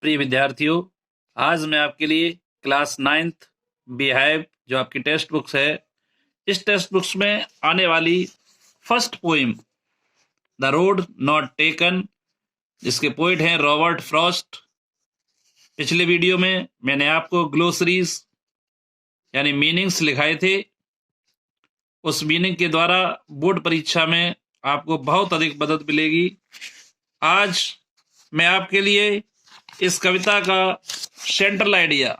प्रिय विद्यार्थियों, आज मैं आपके लिए क्लास 9th बिहाइव जो आपकी टेक्स्ट बुक्स है, इस टेक्स्ट बुक्स में आने वाली first poem the road not taken, जिसके पोइट हैं रॉबर्ट फ्रॉस्ट। पिछले वीडियो में मैंने आपको ग्लोसरीज यानी मीनिंग्स लिखाए थे। उस मीनिंग के द्वारा बोर्ड परीक्षा में आपको बहुत अधिक मदद मिलेगी। आज मैं आपके लिए इस कविता का सेंट्रल आइडिया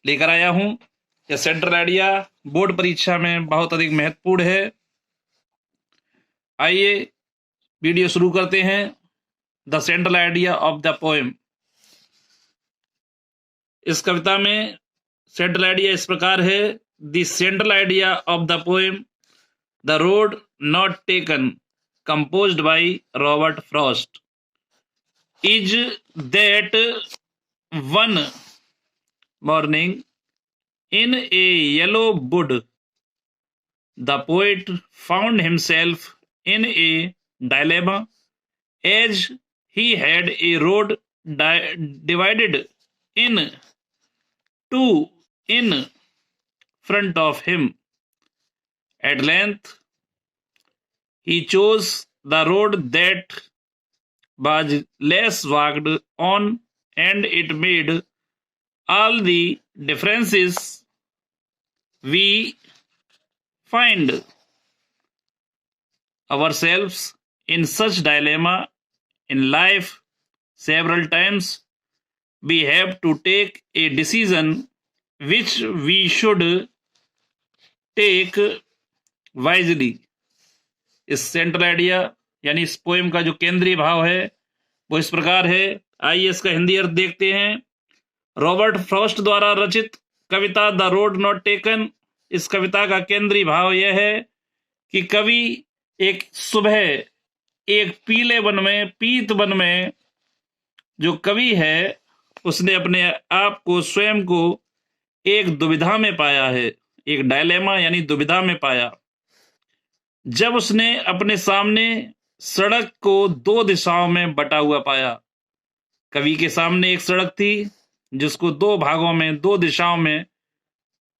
लेकर आया हूं। यह सेंट्रल आइडिया बोर्ड परीक्षा में बहुत अधिक महत्वपूर्ण है। आइए वीडियो शुरू करते हैं। The central idea of the poem. इस कविता में सेंट्रल आइडिया इस प्रकार है। The central idea of the poem the road not taken, composed by Robert Frost, is that one morning in a yellow wood, the poet found himself in a dilemma, as he had a road divided in two in front of him. At length, he chose the road that was less walked on, and it made all the differences. We find ourselves in such dilemma in life several times. We have to take a decision which we should take wisely. इस central idea यानी इस poem का जो केंद्रीय भाव है वो इस प्रकार है। आइए इसका हिंदी अर्थ देखते हैं। रॉबर्ट फ्रॉस्ट द्वारा रचित कविता द रोड नॉट टेकन, इस कविता का केंद्रीय भाव यह है कि कवि एक सुबह एक पीले वन में, पीत वन में जो कवि है उसने अपने आप को, स्वयं को एक दुविधा में पाया है। एक डायलेमा यानी दुविधा में पाया। जब उसने अपने सामने सड़क को दो दिशाओं में बटा हुआ पाया। कवि के सामने एक सड़क थी जिसको दो भागों में, दो दिशाओं में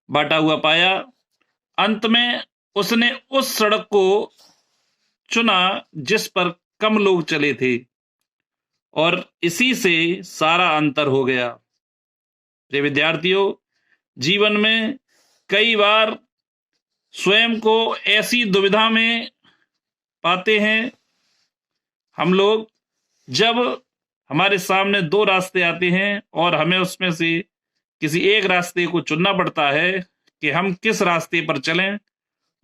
बांटा हुआ पाया। अंत में उसने उस सड़क को चुना जिस पर कम लोग चले थे, और इसी से सारा अंतर हो गया। प्रिय विद्यार्थियों, जीवन में कई बार स्वयं को ऐसी दुविधा में पाते हैं हम लोग, जब हमारे सामने दो रास्ते आते हैं और हमें उसमें से किसी एक रास्ते को चुनना पड़ता है कि हम किस रास्ते पर चलें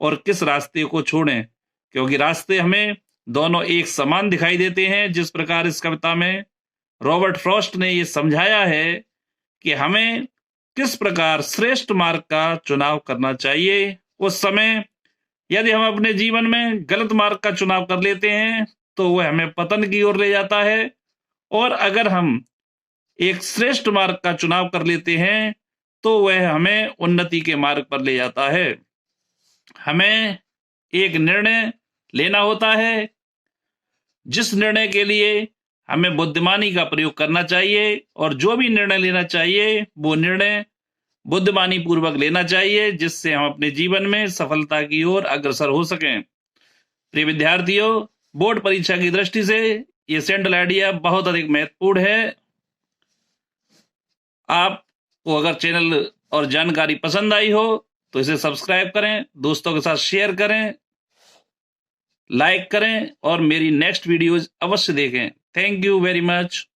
और किस रास्ते को छोड़ें, क्योंकि रास्ते हमें दोनों एक समान दिखाई देते हैं। जिस प्रकार इस कविता में रॉबर्ट फ्रॉस्ट ने ये समझाया है कि हमें किस प्रकार श्रेष्ठ मार्ग का चुनाव करना चाहिए। उस समय यदि हम अपने जीवन में गलत मार्ग का चुनाव कर लेते हैं तो वह हमें पतन की ओर ले जाता है, और अगर हम एक श्रेष्ठ मार्ग का चुनाव कर लेते हैं तो वह हमें उन्नति के मार्ग पर ले जाता है। हमें एक निर्णय लेना होता है, जिस निर्णय के लिए हमें बुद्धिमानी का प्रयोग करना चाहिए, और जो भी निर्णय लेना चाहिए वो निर्णय बुद्धिमानी पूर्वक लेना चाहिए, जिससे हम अपने जीवन में सफलता की ओर अग्रसर हो सकें। प्रिय विद्यार्थियों, बोर्ड परीक्षा की दृष्टि से ये सेंट्रल आइडिया बहुत अधिक महत्वपूर्ण है। आपको अगर चैनल और जानकारी पसंद आई हो तो इसे सब्सक्राइब करें, दोस्तों के साथ शेयर करें, लाइक करें और मेरी नेक्स्ट वीडियोज अवश्य देखें। Thank you very much.